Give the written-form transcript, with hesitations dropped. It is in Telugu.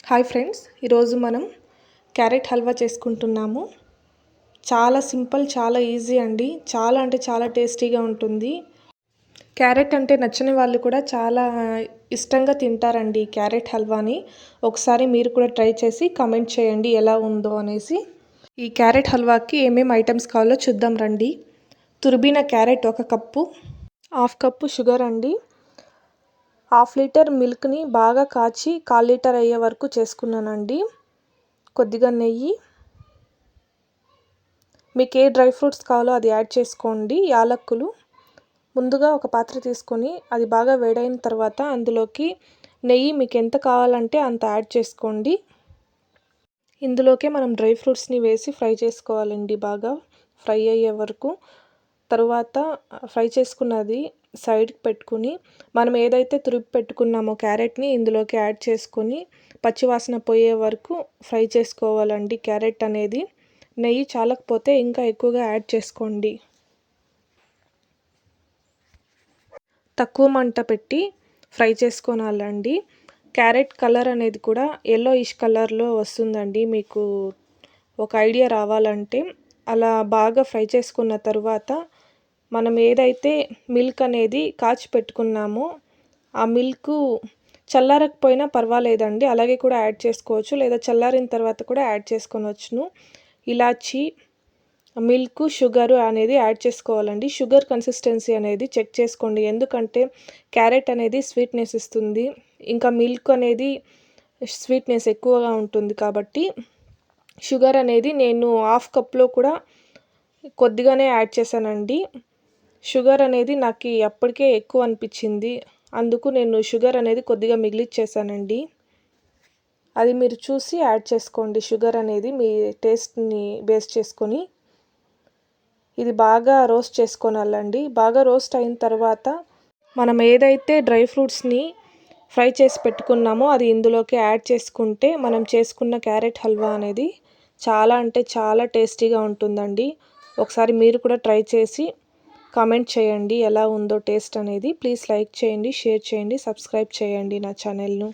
హాయ్ ఫ్రెండ్స్, ఈరోజు మనం క్యారెట్ హల్వా చేసుకుంటున్నాము. చాలా సింపుల్, చాలా ఈజీ అండి. చాలా అంటే చాలా టేస్టీగా ఉంటుంది. క్యారెట్ అంటే నచ్చని వాళ్ళు కూడా చాలా ఇష్టంగా తింటారండి క్యారెట్ హల్వాని. ఒకసారి మీరు కూడా ట్రై చేసి కామెంట్ చేయండి ఎలా ఉందో అనేసి. ఈ క్యారెట్ హల్వాకి ఏమేమి ఐటమ్స్ కావాలో చూద్దాం రండి. తురిమిన క్యారెట్ 1 కప్పు, 1/2 కప్పు షుగర్ అండి, 1/2 లీటర్ మిల్క్ని బాగా కాచి 1/4 లీటర్ అయ్యే వరకు చేసుకున్నానండి. కొద్దిగా నెయ్యి, మీకు ఏ డ్రై ఫ్రూట్స్ కావాలో అది యాడ్ చేసుకోండి. యాలక్కులు. ముందుగా ఒక పాత్ర తీసుకొని అది బాగా వేడైన తర్వాత అందులోకి నెయ్యి మీకు ఎంత కావాలంటే అంత యాడ్ చేసుకోండి. ఇందులోకే మనం డ్రై ఫ్రూట్స్ని వేసి ఫ్రై చేసుకోవాలండి, బాగా ఫ్రై అయ్యే వరకు. తరువాత ఫ్రై చేసుకున్నది సైడ్కి పెట్టుకుని మనం ఏదైతే తురిమి పెట్టుకున్నామో క్యారెట్ని ఇందులోకి యాడ్ చేసుకొని పచ్చివాసన పోయే వరకు ఫ్రై చేసుకోవాలండి. క్యారెట్ అనేది నెయ్యి చాలకపోతే ఇంకా ఎక్కువగా యాడ్ చేసుకోండి. తక్కువ మంట పెట్టి ఫ్రై చేసుకోవాలండి. క్యారెట్ కలర్ అనేది కూడా yellowish కలర్లో వస్తుందండి. మీకు ఒక ఐడియా రావాలంటే అలా బాగా ఫ్రై చేసుకున్న తర్వాత మనం ఏదైతే మిల్క్ అనేది కాచి పెట్టుకున్నామో ఆ మిల్క్ చల్లారకపోయినా పర్వాలేదండి, అలాగే కూడా యాడ్ చేసుకోవచ్చు, లేదా చల్లారిన తర్వాత కూడా యాడ్ చేసుకోవచ్చును. ఇలాచి, మిల్క్, షుగర్ అనేది యాడ్ చేసుకోవాలండి. షుగర్ కన్సిస్టెన్సీ అనేది చెక్ చేసుకోండి, ఎందుకంటే క్యారెట్ అనేది స్వీట్నెస్ ఇస్తుంది, ఇంకా మిల్క్ అనేది స్వీట్నెస్ ఎక్కువగా ఉంటుంది. కాబట్టి షుగర్ అనేది నేను 1/2 కప్లో కూడా కొద్దిగానే యాడ్ చేశానండి. షుగర్ అనేది నాకు అప్పటికే ఎక్కువ అనిపించింది, అందుకు నేను షుగర్ అనేది కొద్దిగా మిగిలిచ్చేసానండి. అది మీరు చూసి యాడ్ చేసుకోండి. షుగర్ అనేది మీ టేస్ట్ని బేస్ చేసుకొని ఇది బాగా రోస్ట్ చేసుకోవాలండి. బాగా రోస్ట్ అయిన తర్వాత మనం ఏదైతే డ్రై ఫ్రూట్స్ని ఫ్రై చేసి పెట్టుకున్నామో అది ఇందులోకి యాడ్ చేసుకుంటే మనం చేసుకున్న క్యారెట్ హల్వా అనేది చాలా అంటే చాలా టేస్టీగా ఉంటుందండి. ఒకసారి మీరు కూడా ట్రై చేసి కామెంట్ చేయండి ఎలా ఉందో టేస్ట్ అనేది. ప్లీజ్ లైక్ చేయండి, షేర్ చేయండి, సబ్స్క్రైబ్ చేయండి నా ఛానల్ను.